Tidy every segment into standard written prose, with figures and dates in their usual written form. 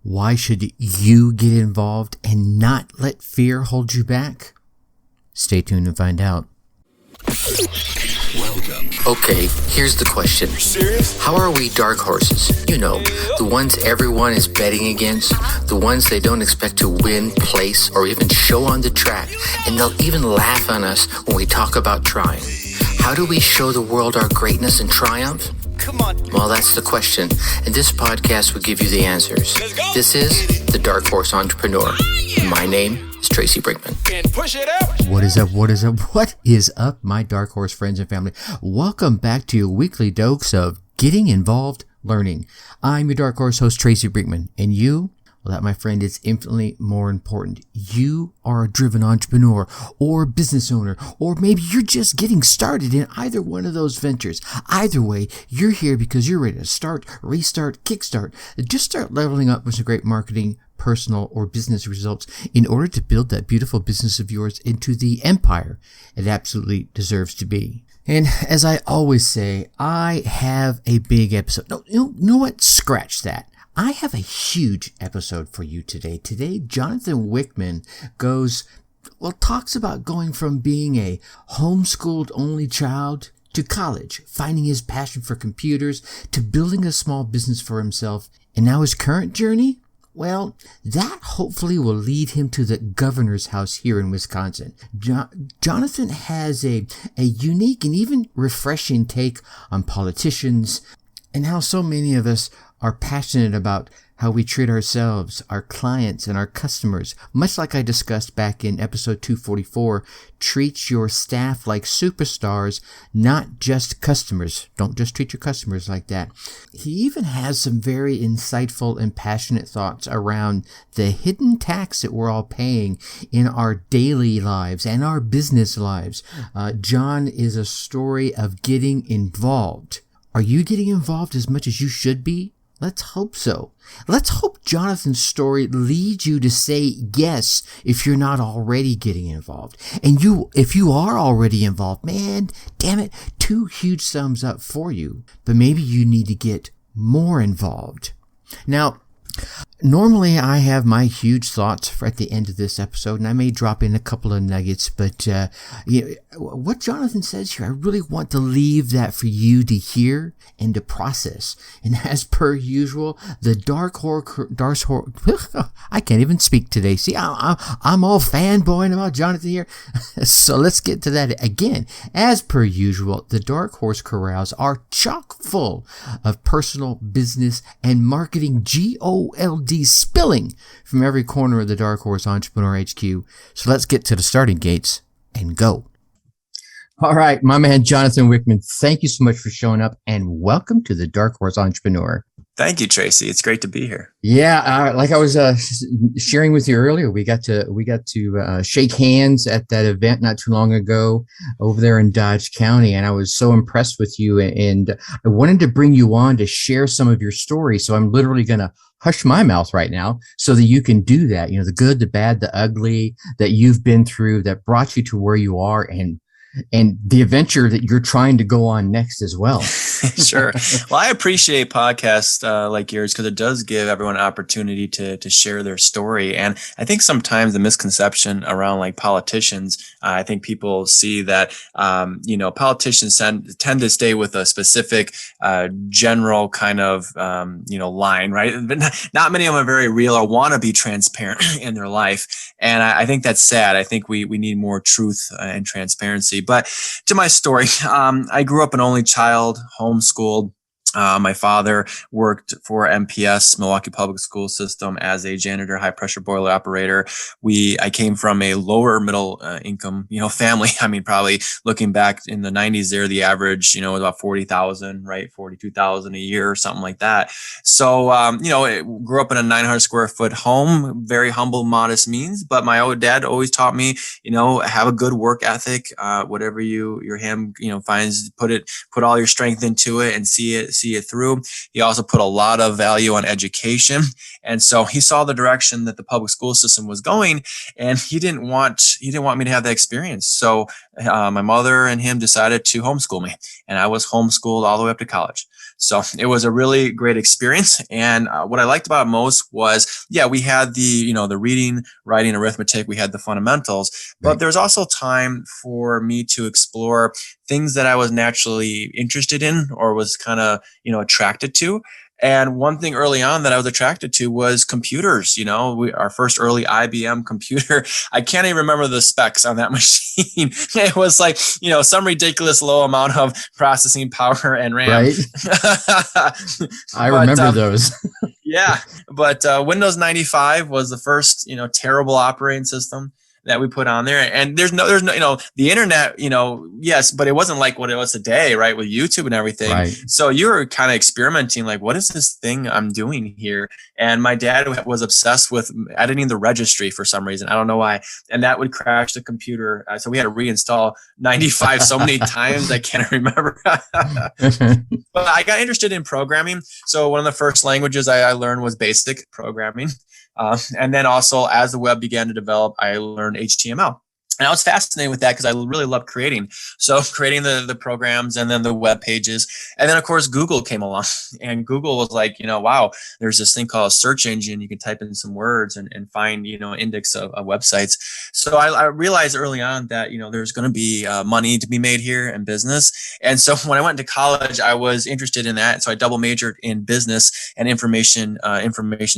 Why should you get involved and not let fear hold you back? Stay tuned and find out. Welcome. Okay, here's the question. Serious? How are we dark horses? You know, the ones everyone is betting against, the ones they don't expect to win, place, or even show on the track, and they'll even laugh on us when we talk about trying. How do we show the world our greatness and triumph? Come on. Well, that's the question, and this podcast will give you the answers. This is The Dark Horse Entrepreneur. My name is Tracy Brinkman. And push it out. What is up? What is up? What is up, my Dark Horse friends and family? Welcome back to your weekly dose of Getting Involved Learning. I'm your Dark Horse host, Tracy Brinkman, and you? Well, that, my friend, is infinitely more important. You are a driven entrepreneur or business owner, or maybe you're just getting started in either one of those ventures. Either way, you're here because you're ready to start, restart, kickstart. Just start leveling up with some great marketing, personal, or business results in order to build that beautiful business of yours into the empire it absolutely deserves to be. And as I always say, I have a big episode. No, you know what? Scratch that. I have a huge episode for you today. Today, Jonathan Wichman talks about going from being a homeschooled only child to college, finding his passion for computers, to building a small business for himself. And now his current journey? Well, that hopefully will lead him to the governor's house here in Wisconsin. Jonathan has a unique and even refreshing take on politicians and how so many of us are passionate about how we treat ourselves, our clients, and our customers. Much like I discussed back in episode 244, treat your staff like superstars, not just customers. Don't just treat your customers like that. He even has some very insightful and passionate thoughts around the hidden tax that we're all paying in our daily lives and our business lives. John is a story of getting involved. Are you getting involved as much as you should be? Let's hope so. Let's hope Jonathan's story leads you to say yes if you're not already getting involved. And if you are already involved, man, damn it, 2 huge thumbs up for you. But maybe you need to get more involved. Now, normally I have my huge thoughts at the end of this episode, and I may drop in a couple of nuggets, but what Jonathan says here, I really want to leave that for you to hear and to process. And as per usual, the dark horse, I can't even speak today. See, I'm all fanboying about Jonathan here. So let's get to that again. As per usual, the Dark Horse corrals are chock full of personal, business, and marketing GOLD spilling from every corner of the Dark Horse Entrepreneur HQ. So let's get to the starting gates and go. All right, my man, Jonathan Wichman, thank you so much for showing up and welcome to the Dark Horse Entrepreneur. Thank you, Tracy. It's great to be here. Yeah, like I was sharing with you earlier, we got to shake hands at that event not too long ago over there in Dodge County, and I was so impressed with you, and I wanted to bring you on to share some of your story. So I'm literally going to hush my mouth right now so that you can do that. You know, the good, the bad, the ugly that you've been through that brought you to where you are, and the adventure that you're trying to go on next as well. Sure. Well, I appreciate podcasts like yours because it does give everyone an opportunity to share their story. And I think sometimes the misconception around like politicians, I think people see that, politicians tend to stay with a specific general kind of, line, right? But not many of them are very real or want to be transparent in their life. And I think that's sad. I think we need more truth and transparency. But to my story, I grew up an only child, homeschooled. My father worked for MPS, Milwaukee Public School System, as a janitor, high pressure boiler operator. I came from a lower middle income, family. I mean, probably looking back in the 90s there, the average, was about 40,000, right? 42,000 a year or something like that. So, grew up in a 900 square foot home, very humble, modest means, but my old dad always taught me, have a good work ethic, whatever your hand, finds, put all your strength into it and see it through. He also put a lot of value on education. And so he saw the direction that the public school system was going, and he didn't want me to have that experience. So my mother and him decided to homeschool me, and I was homeschooled all the way up to college. So it was a really great experience. And what I liked about it most was, we had the reading, writing, arithmetic, we had the fundamentals, but Right. there was also time for me to explore things that I was naturally interested in or was kind of, attracted to. And one thing early on that I was attracted to was computers. Our first early IBM computer, I can't even remember the specs on that machine. It was like, some ridiculous low amount of processing power and RAM. Right. I remember those. Yeah. But Windows 95 was the first, terrible operating system that we put on there. And there's no, the internet, yes, but it wasn't like what it was today, right? With YouTube and everything. Right. So you were kind of experimenting, like, what is this thing I'm doing here? And my dad was obsessed with editing the registry for some reason. I don't know why. And that would crash the computer. So we had to reinstall 95 so many times. I can't remember. But I got interested in programming. So one of the first languages I learned was basic programming. And then also as the web began to develop, I learned HTML. And I was fascinated with that because I really love creating. So creating the programs and then the web pages. And then, of course, Google came along. And Google was like, wow, there's this thing called a search engine. You can type in some words and find, an index of websites. So I realized early on that, there's going to be money to be made here in business. And so when I went to college, I was interested in that. So I double majored in business and information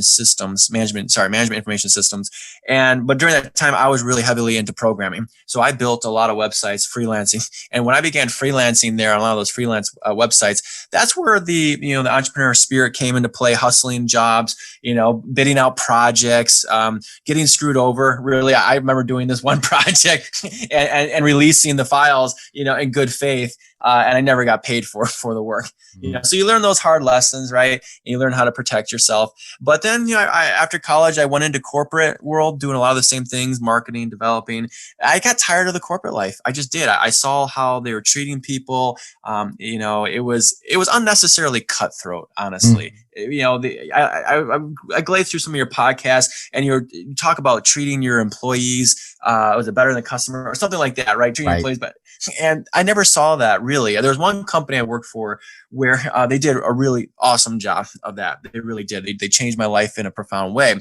systems, management information systems. But during that time, I was really heavily into programming. So I built a lot of websites freelancing. And when I began freelancing there on a lot of those freelance websites, that's where the entrepreneur spirit came into play, hustling jobs, bidding out projects, getting screwed over. Really, I remember doing this one project and releasing the files, in good faith. And I never got paid for the work. So you learn those hard lessons, right? And you learn how to protect yourself. But then, after college, I went into corporate world, doing a lot of the same things, marketing, developing. I got tired of the corporate life. I just did. I saw how they were treating people. It was unnecessarily cutthroat, honestly. I glazed through some of your podcasts, and you talk about treating your employees. Was it better than the customer or something like that, right? Treating employees, and I never saw that really. There was one company I worked for where they did a really awesome job of that. They really did. They changed my life in a profound way.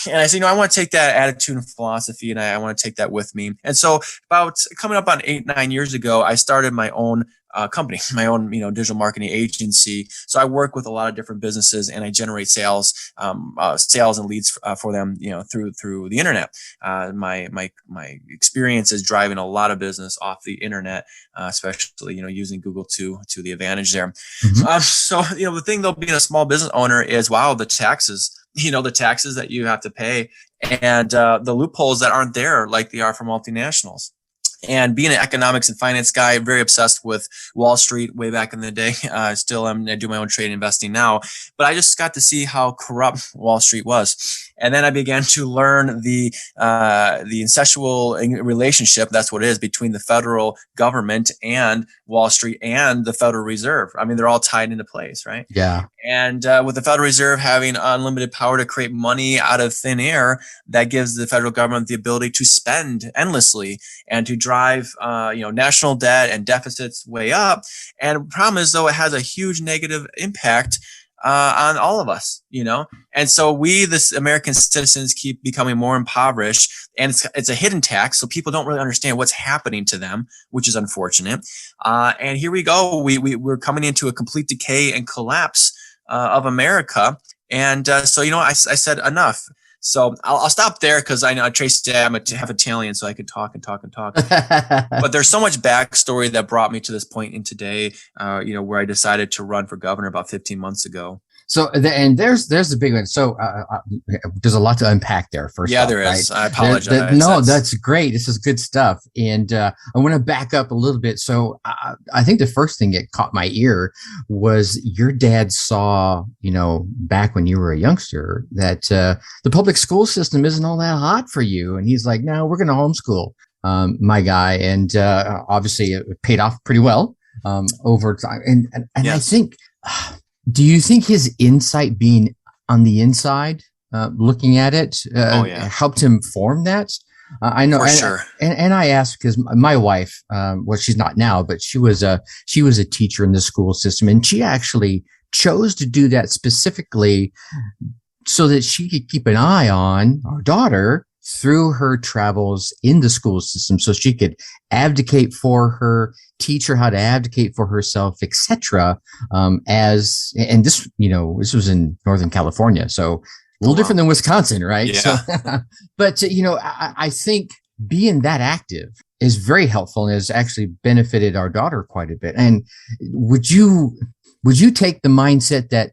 And I said, I want to take that attitude and philosophy, and I want to take that with me. And so about coming up on 8-9 years ago, I started my own company, my own, digital marketing agency. So I work with a lot of different businesses, and I generate sales and leads for them, through the internet. My experience is driving a lot of business off the internet, especially, using Google to the advantage there. Mm-hmm. So the thing though, being a small business owner is, the taxes. The taxes that you have to pay and the loopholes that aren't there like they are for multinationals. And being an economics and finance guy, very obsessed with Wall Street way back in the day. Still, I do my own trade investing now, but I just got to see how corrupt Wall Street was. And then I began to learn the incestual relationship, that's what it is, between the federal government and Wall Street and the Federal Reserve. I mean, they're all tied into place, right? Yeah. And with the Federal Reserve having unlimited power to create money out of thin air, that gives the federal government the ability to spend endlessly and to drive, national debt and deficits way up. And the problem is, though, it has a huge negative impact on all of us, and so we, the American citizens, keep becoming more impoverished, and it's a hidden tax, so people don't really understand what's happening to them, which is unfortunate. And here we go, we're coming into a complete decay and collapse of America, and so I said enough. So I'll stop there because I know Tracy, I'm half Italian, so I could talk and talk and talk. But there's so much backstory that brought me to this point in today, where I decided to run for governor about 15 months ago. So, and there's the big one. So, there's a lot to unpack there. First, there is. Right? I apologize. That's great. This is good stuff. And I want to back up a little bit. So, I think the first thing that caught my ear was your dad saw, back when you were a youngster, that the public school system isn't all that hot for you, and he's like, "No, we're going to homeschool my guy," and obviously it paid off pretty well over time. And yes. I think. Do you think his insight being on the inside, looking at it, helped him form that? I know, for sure. And I asked because my wife, she's not now, but she was a teacher in the school system, and she actually chose to do that specifically so that she could keep an eye on our daughter through her travels in the school system, so she could advocate for her, teach her how to advocate for herself, etc. And this, this was in Northern California, so a little different than Wisconsin, right? Yeah. So, but I think being that active is very helpful and has actually benefited our daughter quite a bit. And would you take the mindset that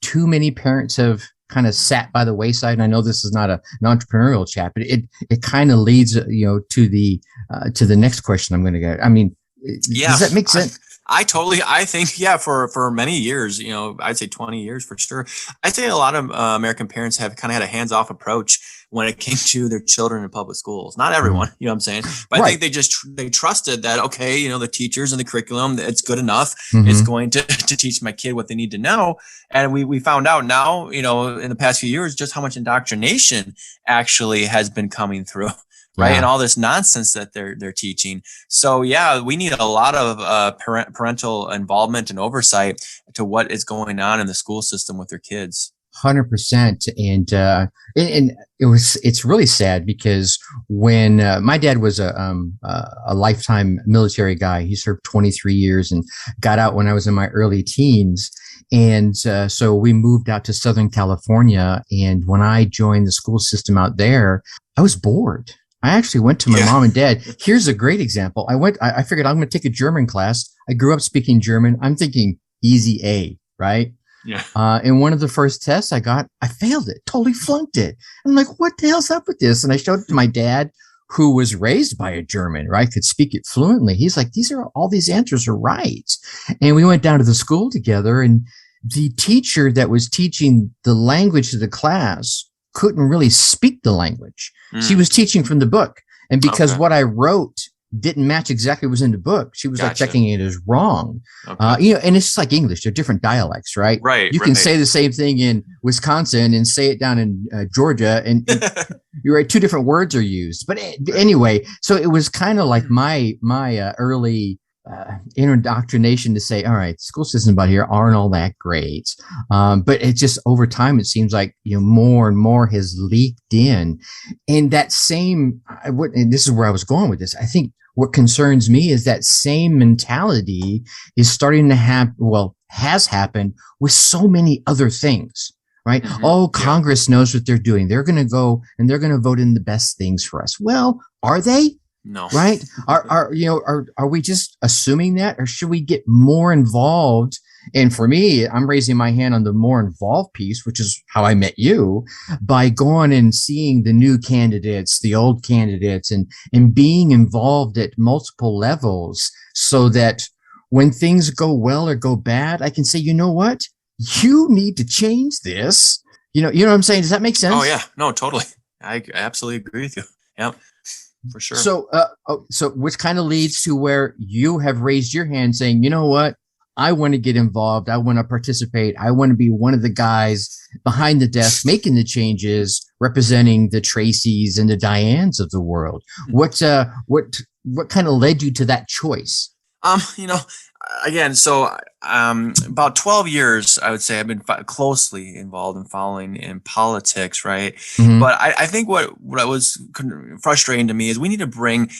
too many parents have kind of sat by the wayside? And I know this is not an entrepreneurial chat, but it kind of leads, to the next question I'm going to get. I mean, does that make sense? I think, for many years, I'd say 20 years for sure. I'd say a lot of American parents have kind of had a hands-off approach when it came to their children in public schools. Not everyone, you know what I'm saying? But I think they trusted that, okay, the teachers and the curriculum, it's good enough. It's going to teach my kid what they need to know. And we found out now, in the past few years, just how much indoctrination actually has been coming through. Right. And all this nonsense that they're teaching. So, we need a lot of parental involvement and oversight to what is going on in the school system with their kids. 100%. And it's really sad because when my dad was a lifetime military guy, he served 23 years and got out when I was in my early teens. And so we moved out to Southern California. And when I joined the school system out there, I was bored. I actually went to my mom and dad. Here's a great example. I figured I'm going to take a German class. I grew up speaking German. I'm thinking easy A, right? Yeah. And one of the first tests I got, I failed it, totally flunked it. I'm like, what the hell's up with this? And I showed it to my dad, who was raised by a German, right? Could speak it fluently. He's like, all these answers are right. And we went down to the school together, and the teacher that was teaching the language to the class couldn't really speak the language. She was teaching from the book. And because what I wrote didn't match exactly what was in the book, she was like checking it as wrong. And it's just like English. They're different dialects, right? Right. You can say the same thing in Wisconsin and say it down in Georgia, and you're right, two different words are used. But anyway, so it was kind of like my early indoctrination to say, all right, school systems about here aren't all that great. But it just over time, it seems like, more and more has leaked in. And that same, and this is where I was going with this. I think what concerns me is that same mentality is starting to has happened with so many other things. Right? Congress knows what they're doing. They're going to go and they're going to vote in the best things for us. Well, are they? No. Right? Are we just assuming that, or should we get more involved? And for me, I'm raising my hand on the more involved piece, which is how I met you, by going and seeing the new candidates, the old candidates, and being involved at multiple levels, so that when things go well or go bad, I can say, you know what? You need to change this. You know what I'm saying? Does that make sense? Oh yeah, no, totally. I absolutely agree with you. Yeah. For sure. So which kind of leads to where you have raised your hand saying, you know what? I want to get involved. I want to participate. I want to be one of the guys behind the desk, making the changes, representing the Tracys and the Dianes of the world. What kind of led you to that choice? Again, so about 12 years, I would say I've been closely involved in following in politics, right? But I think what was frustrating to me is we need to bring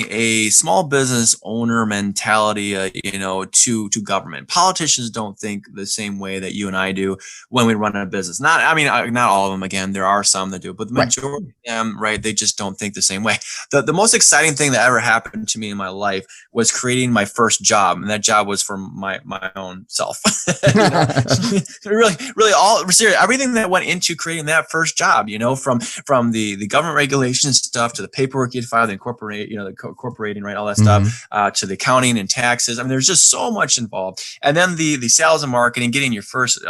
a small business owner mentality, to government. Politicians don't think the same way that you and I do when we run a business. Not all of them. Again, there are some that do, but the majority of them, right? They just don't think the same way. The most exciting thing that ever happened to me in my life was creating my first job, and that job was for my own self. really all serious, everything that went into creating that first job, from the government regulations stuff to the paperwork you'd file, the incorporating, right, all that stuff, to the accounting and taxes. I mean, there's just so much involved. And then the sales and marketing, getting your first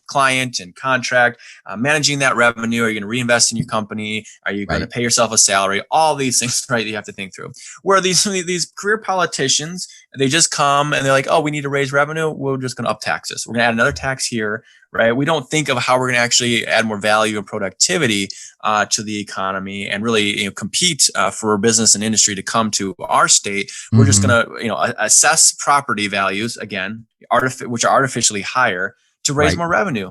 client and contract, managing that revenue. Are you going to reinvest in your company? Are you going to pay yourself a salary? All these things, right, you have to think through. Where these career politicians, they just come and they're like, oh, we need to raise revenue. We're just going to up taxes. We're going to add another tax here, right? We don't think of how we're going to actually add more value and productivity to the economy and really compete for business and industry to come to our state. We're just going to assess property values again, which are artificially higher, to raise more revenue,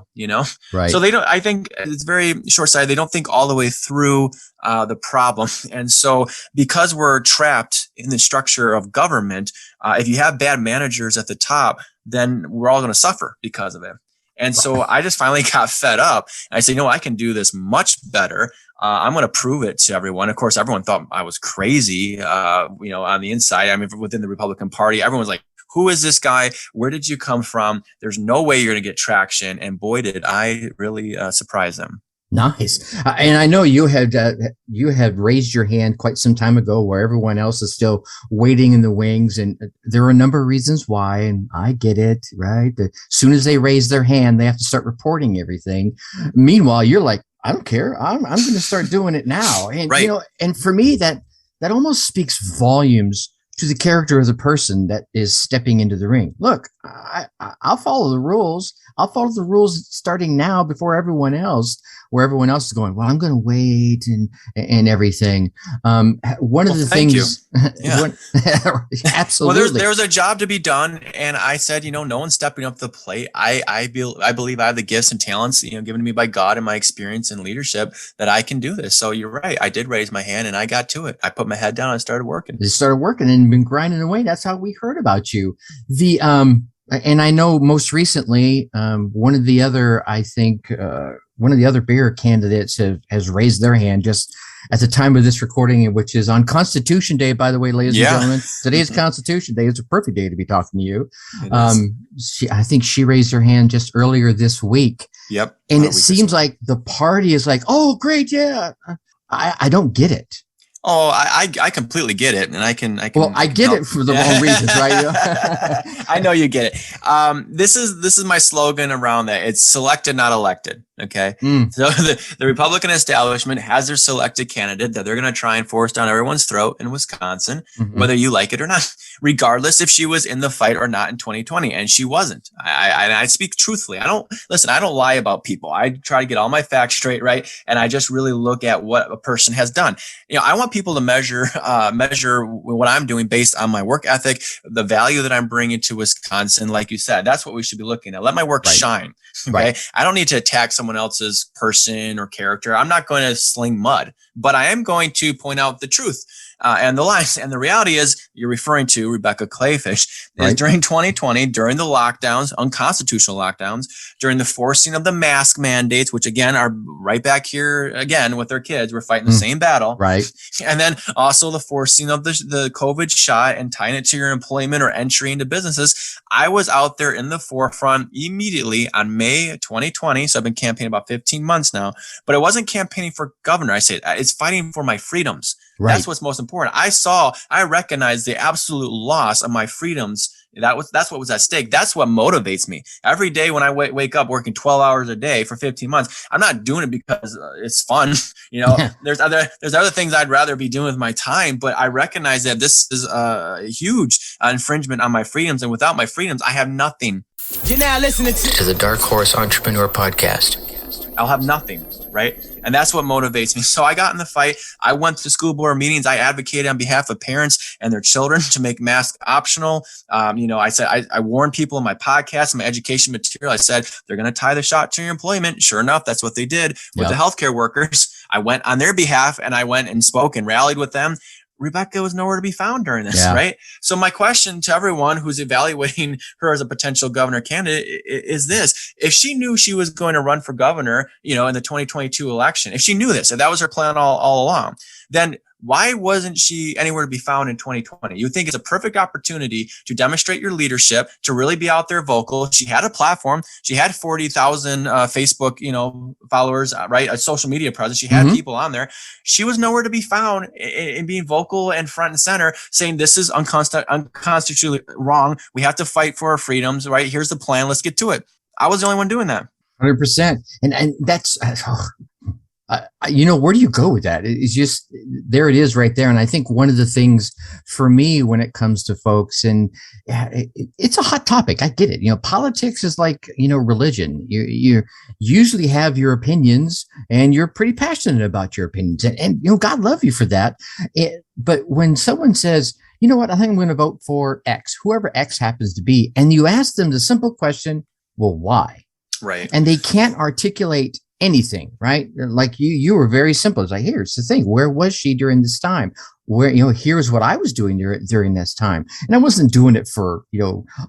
Right. So they don't, I think it's very short-sighted. They don't think all the way through the problem. And so because we're trapped in the structure of government, if you have bad managers at the top, then we're all going to suffer because of it. And so I just finally got fed up. And I said, I can do this much better. I'm going to prove it to everyone. Of course, everyone thought I was crazy, on the inside. I mean, within the Republican Party, everyone was like, who is this guy? Where did you come from? There's no way you're going to get traction. And boy, did I really surprise them. Nice. And I know you had raised your hand quite some time ago where everyone else is still waiting in the wings. And there are a number of reasons why, and I get it, right? As soon as they raise their hand, they have to start reporting everything. Meanwhile, you're like, I don't care. I'm going to start doing it now. And, right. And for me, that almost speaks volumes to the character of the person that is stepping into the ring. Look, I'll follow the rules. I'll follow the rules starting now before everyone else, where everyone else is going, well, I'm going to wait and everything. One of the things, yeah. Absolutely. Well, there's a job to be done. And I said, no one's stepping up to the plate. I believe I have the gifts and talents, given to me by God and my experience and leadership that I can do this. So you're right. I did raise my hand and I got to it. I put my head down and started working. You started working and been grinding away. That's how we heard about you. And I know most recently, one of the other bigger candidates has raised their hand just at the time of this recording, which is on Constitution Day, by the way, ladies and gentlemen. Today is Constitution Day. It's a perfect day to be talking to you. I think she raised her hand just earlier this week. Yep. And it seems like the party is like, oh, great. Yeah. I don't get it. Oh, I completely get it. And I can. Well, I get it for the wrong reasons, right? I know you get it. This is my slogan around that. It's selected, not elected. Okay. So the Republican establishment has their selected candidate that they're going to try and force down everyone's throat in Wisconsin, whether you like it or not, regardless if she was in the fight or not in 2020. And she wasn't. I speak truthfully. I don't lie about people. I try to get all my facts straight. Right. And I just really look at what a person has done. I want people to measure what I'm doing based on my work ethic, the value that I'm bringing to Wisconsin. Like you said, that's what we should be looking at. Let my work shine. Okay. Right. I don't need to attack someone else's person or character. I'm not going to sling mud, but I am going to point out the truth and the lies. And the reality is, you're referring to Rebecca Clayfish, is during 2020, during the lockdowns, unconstitutional lockdowns, during the forcing of the mask mandates, which again are right back here again with their kids. We're fighting the same battle. Right. And then also the forcing of the COVID shot and tying it to your employment or entry into businesses. I was out there in the forefront immediately on May 2020. So I've been campaigning about 15 months now, but I wasn't campaigning for governor. I say it's fighting for my freedoms. Right. That's what's most important. I recognized the absolute loss of my freedoms. That's what was at stake. That's what motivates me every day when I wake up working 12 hours a day for 15 months. I'm not doing it because it's fun. There's other things I'd rather be doing with my time, but I recognize that this is a huge infringement on my freedoms. And without my freedoms, I have nothing. You're now listening to the Dark Horse Entrepreneur Podcast. I'll have nothing, right? And that's what motivates me. So I got in the fight. I went to school board meetings. I advocated on behalf of parents and their children to make masks optional. I said, I warned people in my podcast, my education material. I said, they're going to tie the shot to your employment. Sure enough, that's what they did with the healthcare workers. I went on their behalf and I went and spoke and rallied with them. Rebecca was nowhere to be found during this, right? So my question to everyone who's evaluating her as a potential governor candidate is this. If she knew she was going to run for governor, in the 2022 election, if she knew this, if that was her plan all along, then why wasn't she anywhere to be found in 2020? You think it's a perfect opportunity to demonstrate your leadership, to really be out there vocal. She had a platform. She had 40,000 Facebook, followers, right? A social media presence. She had people on there. She was nowhere to be found in being vocal and front and center, saying this is unconstitutionally wrong. We have to fight for our freedoms, right? Here's the plan. Let's get to it. I was the only one doing that. 100%. And that's... where do you go with that? It's just, there it is right there. And I think one of the things for me when it comes to folks, and it's a hot topic. I get it. Politics is like, religion. You usually have your opinions and you're pretty passionate about your opinions, and God love you for that. But when someone says, you know what, I think I'm going to vote for X, whoever X happens to be, and you ask them the simple question, well, why? Right. And they can't articulate anything, right? Like you were very simple. It's like, here's the thing. Where was she during this time? Where, here's what I was doing during this time. And I wasn't doing it for,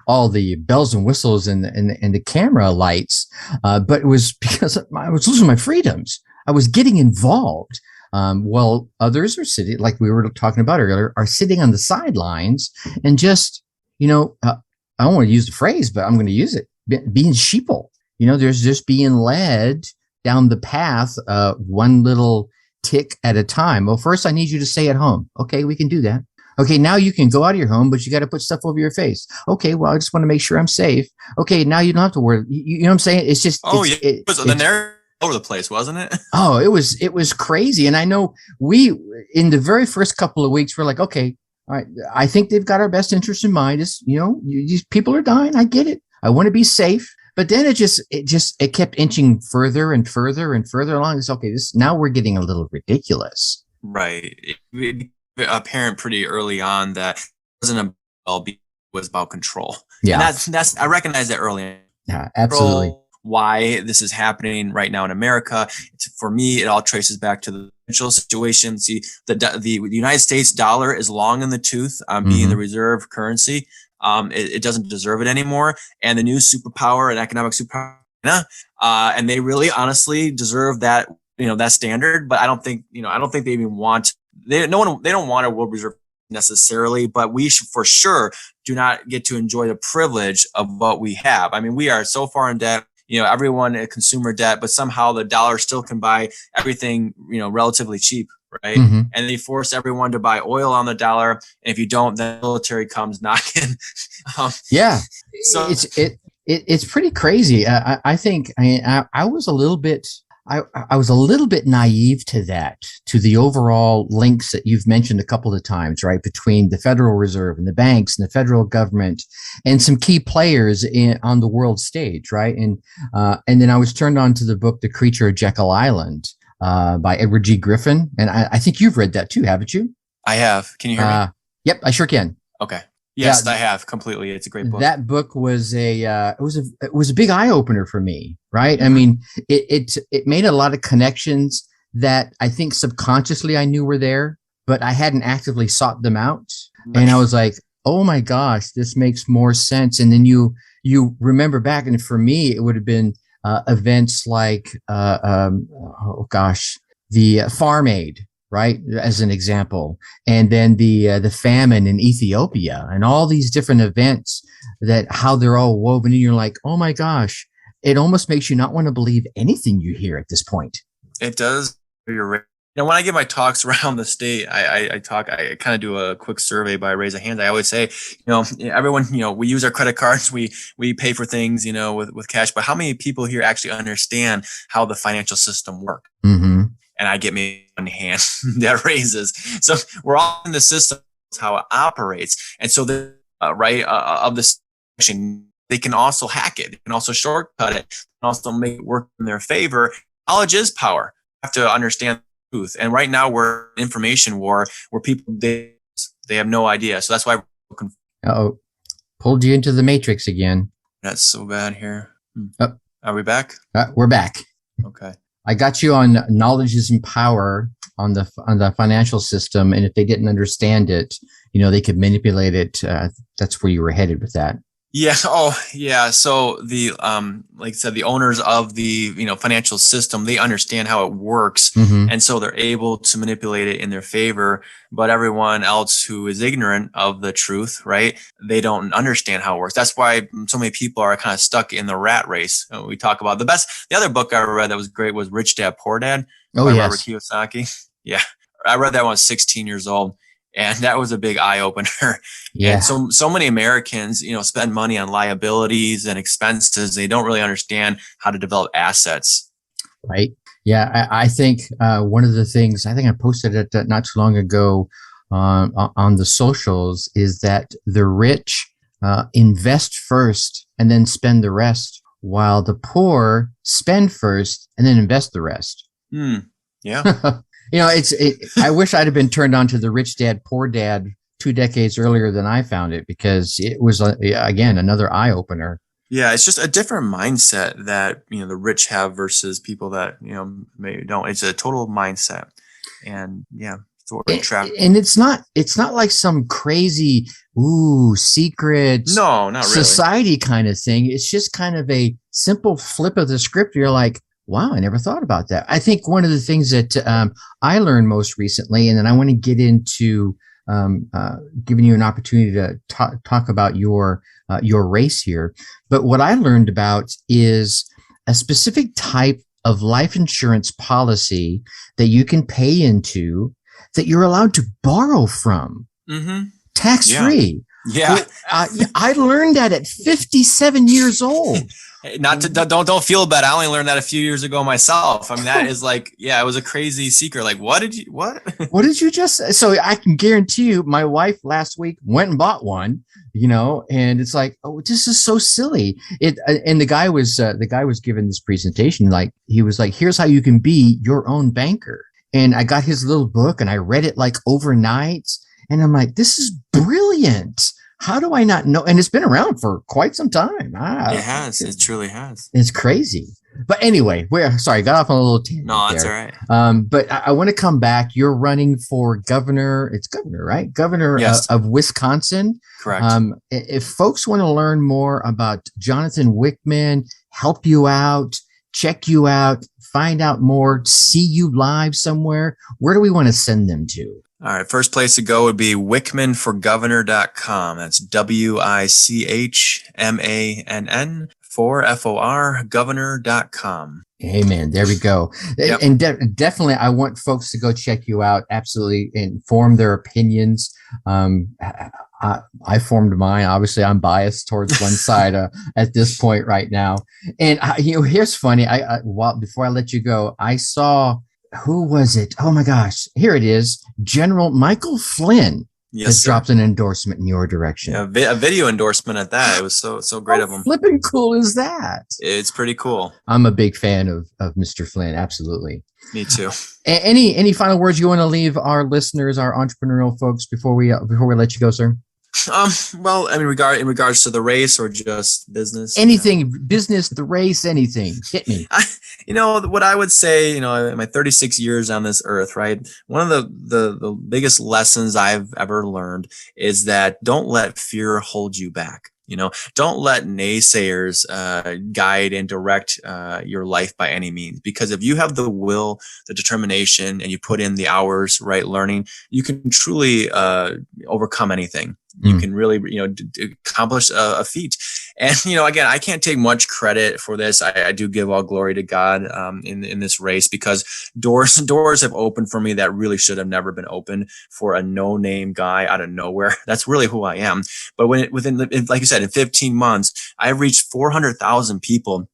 all the bells and whistles and the camera lights. But it was because I was losing my freedoms. I was getting involved. While others are sitting, like we were talking about earlier, are sitting on the sidelines and just, I don't want to use the phrase, but I'm going to use it, being sheeple. There's just being led down the path, one little tick at a time. Well, first I need you to stay at home. Okay, we can do that. Okay, now you can go out of your home, but you got to put stuff over your face. Okay, well, I just want to make sure I'm safe. Okay, now you don't have to worry. You know what I'm saying? It's just, the narrative all over the place, wasn't it? Oh, it was crazy. And I know in the very first couple of weeks, we're like, okay, all right, I think they've got our best interest in mind. Is, these people are dying. I get it. I want to be safe. But then it kept inching further and further and further along. It's okay. Now we're getting a little ridiculous. Right. It became apparent pretty early on that it wasn't about it was about control. Yeah. And that's I recognize that early on. Yeah, absolutely. Why this is happening right now in America. For me, it all traces back to the financial situation. See, the United States dollar is long in the tooth on being the reserve currency. It doesn't deserve it anymore. And the new superpower and economic superpower, and they really honestly deserve that, that standard. But I don't think they even want, they don't want a world reserve necessarily, but we should for sure do not get to enjoy the privilege of what we have. I mean, we are so far in debt, everyone a consumer debt, but somehow the dollar still can buy everything, relatively cheap. Right. Mm-hmm. And they force everyone to buy oil on the dollar. And if you don't, the military comes knocking. Yeah. So it's pretty crazy. I think I was a little bit, I was a little bit naive to the overall links that you've mentioned a couple of times, right? Between the Federal Reserve and the banks and the federal government and some key players on the world stage. Right. And then I was turned on to the book, The Creature of Jekyll Island, by Edward G. Griffin. And I think you've read that too, haven't you? I have. Can you hear me? Yep, I sure can. Okay. Yes, I have completely. It's a great book. That book was it was a big eye opener for me, right? I mean, it made a lot of connections that I think subconsciously I knew were there, but I hadn't actively sought them out. Right. And I was like, oh my gosh, this makes more sense. And then you remember back, and for me, it would have been events like, the Farm Aid, right, as an example, and then the famine in Ethiopia, and all these different events that how they're all woven in. You're like, oh my gosh, it almost makes you not want to believe anything you hear at this point. It does. You're right. When I give my talks around the state, I kind of do a quick survey by raise of hands. I always say, everyone, we use our credit cards, we pay for things, with cash, but how many people here actually understand how the financial system works? Mm-hmm. And I get me one hand that raises. So we're all in the system, how it operates. And so of this, they can also hack it. They can also shortcut it, and also make it work in their favor. Knowledge is power. You have to understand the truth. And right now we're in information war where people, they have no idea. So that's why we're confused. Uh-oh. Pulled you into the matrix again. That's so bad here. Are we back? We're back. Okay. I got you on knowledge is in power on the financial system. And if they didn't understand it, they could manipulate it. That's where you were headed with that. Yeah. Oh, yeah. So the, like I said, the owners of the, financial system, they understand how it works. Mm-hmm. And so they're able to manipulate it in their favor. But everyone else who is ignorant of the truth, right? They don't understand how it works. That's why so many people are kind of stuck in the rat race. We talk about the other book I read that was great was Rich Dad, Poor Dad by Robert Kiyosaki. Yeah. I read that when I was 16 years old. And that was a big eye opener. Yeah. And so many Americans, spend money on liabilities and expenses. They don't really understand how to develop assets. Right. Yeah, I think one of the things, I think I posted it not too long ago on the socials, is that the rich invest first and then spend the rest, while the poor spend first and then invest the rest. Yeah. I wish I'd have been turned on to the Rich Dad, Poor Dad 2 decades earlier than I found it, because it was, again, another eye opener. Yeah, it's just a different mindset that, the rich have versus people that, maybe don't. It's a total mindset. And yeah, it's what we're trapped. And it's not like some crazy, secret no, not really society kind of thing. It's just kind of a simple flip of the script. You're like, wow, I never thought about that. I think one of the things that I learned most recently, and then I want to get into giving you an opportunity to talk about your race here. But what I learned about is a specific type of life insurance policy that you can pay into, that you're allowed to borrow from, tax-free. Yeah. I learned that at 57 years old. Don't feel bad. I only learned that a few years ago myself. I mean, that is it was a crazy secret. Like, what did you just say? So I can guarantee you, my wife last week went and bought one, and it's like, oh, this is so silly. And the guy was giving this presentation. Like, he was like, here's how you can be your own banker. And I got his little book and I read it like overnight. And I'm like, this is brilliant. How do I not know? And it's been around for quite some time. It has. It truly has. It's crazy. But anyway, got off on a little tangent. No, that's all right. But I want to come back. You're running for governor. It's governor, right? Governor of Wisconsin. Correct. If folks want to learn more about Jonathan Wichman, help you out, check you out, find out more, see you live somewhere, where do we want to send them to? All right. First place to go would be wichmanforgovernor.com. That's WICHMANN for governor.com. Amen. There we go. Yep. And definitely, I want folks to go check you out. Absolutely. And form their opinions. I formed mine. Obviously, I'm biased towards one side at this point right now. And, here's funny. Before I let you go, I saw, who was it? Oh my gosh. Here it is. General Michael Flynn has dropped an endorsement in your direction. Yeah, a video endorsement at that. It was so great of him. Flipping cool is that? It's pretty cool. I'm a big fan of Mr. Flynn. Absolutely. Me too. Any final words you want to leave our listeners, our entrepreneurial folks, before we let you go, sir? Well, I mean, in regards to the race or just business, anything, business, the race, anything, hit me. What I would say, in my 36 years on this earth, right? One of the biggest lessons I've ever learned is that don't let fear hold you back. Don't let naysayers guide and direct your life by any means. Because if you have the will, the determination, and you put in the hours, right, learning, you can truly overcome anything. You can really, accomplish a feat. And, again, I can't take much credit for this. I do give all glory to God in this race, because doors have opened for me that really should have never been opened for a no-name guy out of nowhere. That's really who I am. But like you said, in 15 months, I reached 400,000 people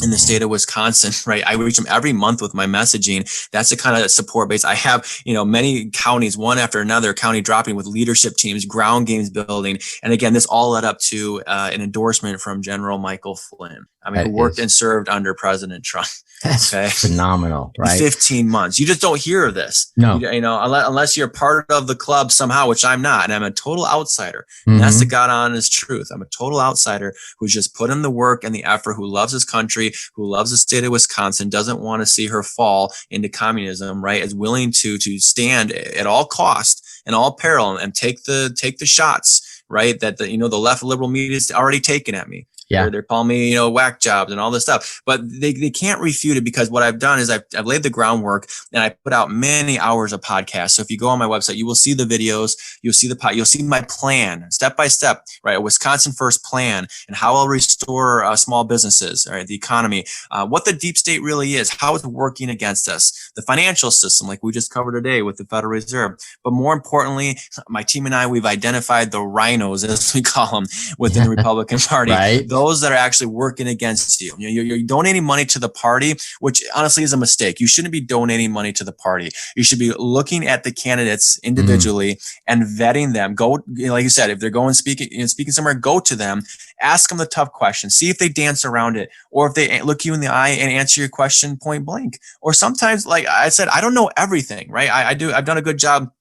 in the state of Wisconsin, right? I reach them every month with my messaging. That's the kind of support base I have. Many counties, one after another, county dropping with leadership teams, ground games building. And again, this all led up to an endorsement from General Michael Flynn. Who worked and served under President Trump. That's phenomenal, right? 15 months. You just don't hear of this. No. Unless you're part of the club somehow, which I'm not. And I'm a total outsider. And that's the God honest truth. I'm a total outsider who's just put in the work and the effort, who loves his country, who loves the state of Wisconsin, doesn't want to see her fall into communism, right? Is willing to stand at all cost and all peril and take the shots, right? That the left liberal media is already taken at me. Yeah. They're calling me, whack jobs and all this stuff, but they can't refute it, because what I've done is I've laid the groundwork and I put out many hours of podcasts. So if you go on my website, you will see the videos, you'll see my plan step by step, right? A Wisconsin first plan, and how I'll restore small businesses, right? The economy, what the deep state really is, how it's working against us, the financial system, like we just covered today with the Federal Reserve. But more importantly, my team and I, we've identified the rhinos, as we call them, within the Republican Party. Right. those that are actually working against you. You're donating money to the party, which honestly is a mistake. You shouldn't be donating money to the party. You should be looking at the candidates individually and vetting them. Go, like you said, if they're going speaking somewhere, go to them, ask them the tough questions, see if they dance around it, or if they look you in the eye and answer your question point blank. Or sometimes, like I said, I don't know everything, right? I've done a good job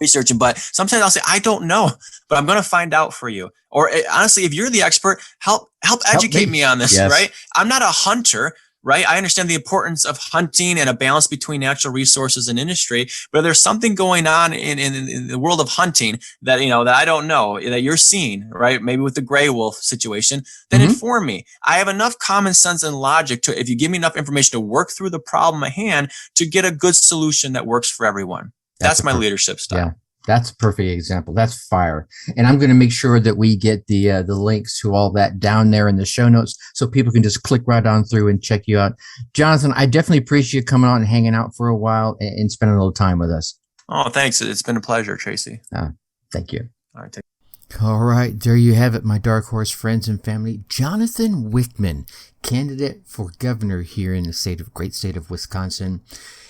researching, but sometimes I'll say, I don't know, but I'm going to find out for you. Or honestly, if you're the expert, help educate me on this, right? I'm not a hunter, right? I understand the importance of hunting and a balance between natural resources and industry, but there's something going on in the world of hunting that, that I don't know, that you're seeing, right? Maybe with the gray wolf situation, then inform me. I have enough common sense and logic to, if you give me enough information to work through the problem at hand, to get a good solution that works for everyone. That's my leadership style. Yeah, that's a perfect example. That's fire. And I'm going to make sure that we get the links to all that down there in the show notes so people can just click right on through and check you out. Jonathan, I definitely appreciate you coming on and hanging out for a while and spending a little time with us. Oh, thanks. It's been a pleasure, Tracy. Thank you. All right. All right. There you have it, my Dark Horse friends and family. Jonathan Wichman, candidate for governor here in the great state of Wisconsin,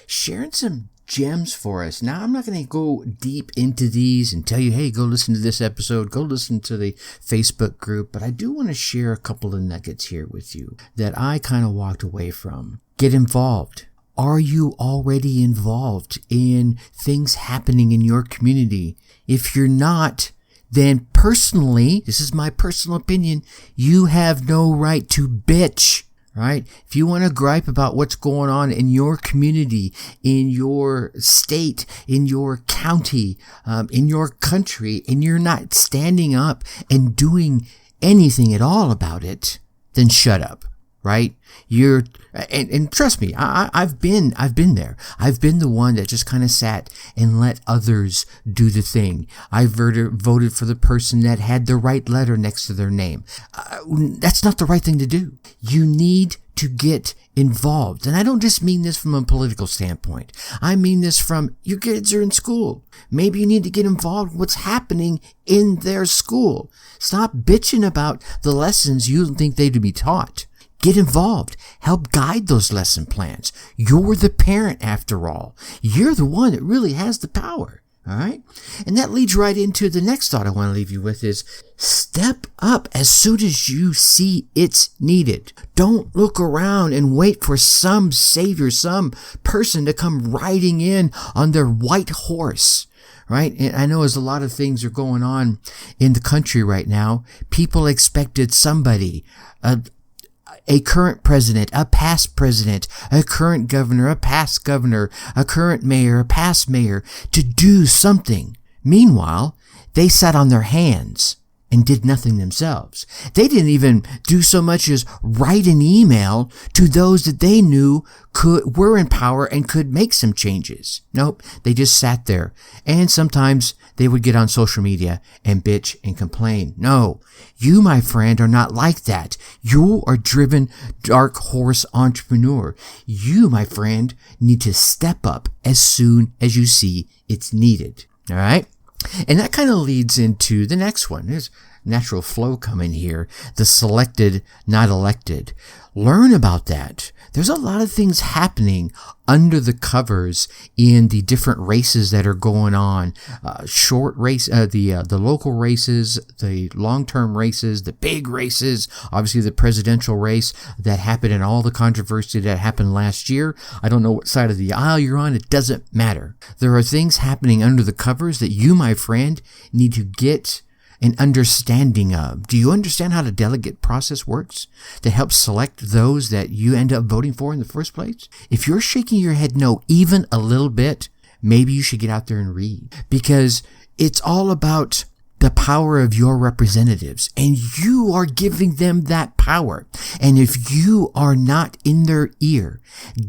sharing some gems for us. Now, I'm not going to go deep into these and tell you, hey, go listen to this episode, go listen to the Facebook group, but I do want to share a couple of nuggets here with you that I kind of walked away from. Get involved. Are you already involved in things happening in your community? If you're not, then personally, this is my personal opinion, you have no right to bitch. Right? If you want to gripe about what's going on in your community, in your state, in your county, in your country, and you're not standing up and doing anything at all about it, then shut up. Right? And trust me, I've been there. I've been the one that just kind of sat and let others do the thing. I voted for the person that had the right letter next to their name. That's not the right thing to do. You need to get involved. And I don't just mean this from a political standpoint. I mean this from your kids are in school. Maybe you need to get involved with what's happening in their school. Stop bitching about the lessons you think they to be taught. Get involved. Help guide those lesson plans. You're the parent after all. You're the one that really has the power. All right. And that leads right into the next thought I want to leave you with is step up as soon as you see it's needed. Don't look around and wait for some savior, some person to come riding in on their white horse. Right? And I know as a lot of things are going on in the country right now, people expected somebody, a current president, a past president, a current governor, a past governor, a current mayor, a past mayor to do something. Meanwhile, they sat on their hands and did nothing themselves. They didn't even do so much as write an email to those that they knew were in power and could make some changes. Nope, they just sat there. And sometimes they would get on social media and bitch and complain. No, you, my friend, are not like that. You are driven dark horse entrepreneur. You, my friend, need to step up as soon as you see it's needed. All right? And that kind of leads into the next one. There's natural flow coming here. The selected, not elected. Learn about that. There's a lot of things happening under the covers in the different races that are going on. Short race, the local races, the long-term races, the big races, obviously the presidential race that happened and all the controversy that happened last year. I don't know what side of the aisle you're on. It doesn't matter. There are things happening under the covers that you, my friend, need to get an understanding of. Do you understand how the delegate process works that helps select those that you end up voting for in the first place? If you're shaking your head no even a little bit, maybe you should get out there and read, because it's all about the power of your representatives, and you are giving them that power. And if you are not in their ear,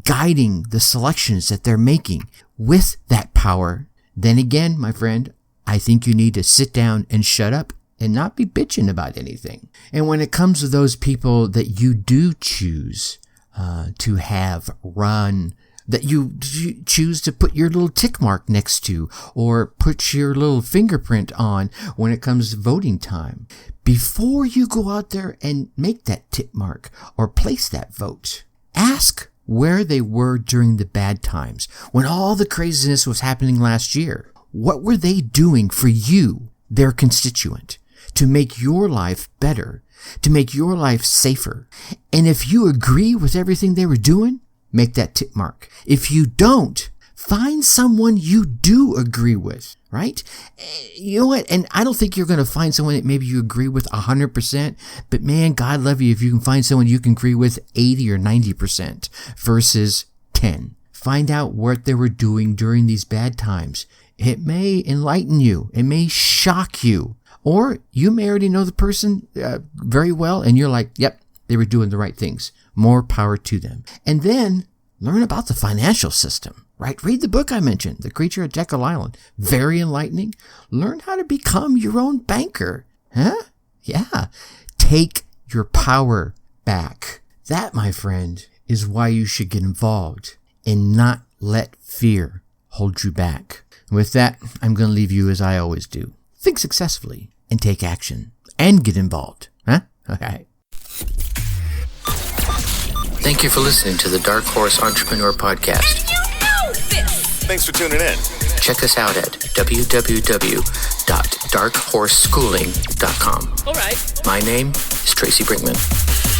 guiding the selections that they're making with that power, then again, my friend, I think you need to sit down and shut up and not be bitching about anything. And when it comes to those people that you do choose to have run that you choose to put your little tick mark next to or put your little fingerprint on when it comes to voting time. Before you go out there and make that tick mark or place that vote, ask where they were during the bad times, when all the craziness was happening last year. What were they doing for you, their constituent, to make your life better, to make your life safer? And if you agree with everything they were doing, make that tick mark. If you don't, find someone you do agree with, right? You know what? And I don't think you're going to find someone that maybe you agree with 100%, but man, God love you if you can find someone you can agree with 80 or 90% versus 10. Find out what they were doing during these bad times. It may enlighten you. It may shock you. Or you may already know the person very well, and you're like, yep, they were doing the right things. More power to them. And then learn about the financial system, right? Read the book I mentioned, The Creature at Jekyll Island. Very enlightening. Learn how to become your own banker. Huh? Yeah. Take your power back. That, my friend, is why you should get involved and not let fear hold you back. With that, I'm going to leave you as I always do. Think successfully and take action and get involved. Huh? Okay. Thank you for listening to the Dark Horse Entrepreneur Podcast. And you know this! Thanks for tuning in. Check us out at www.darkhorseschooling.com. All right. My name is Tracy Brinkman.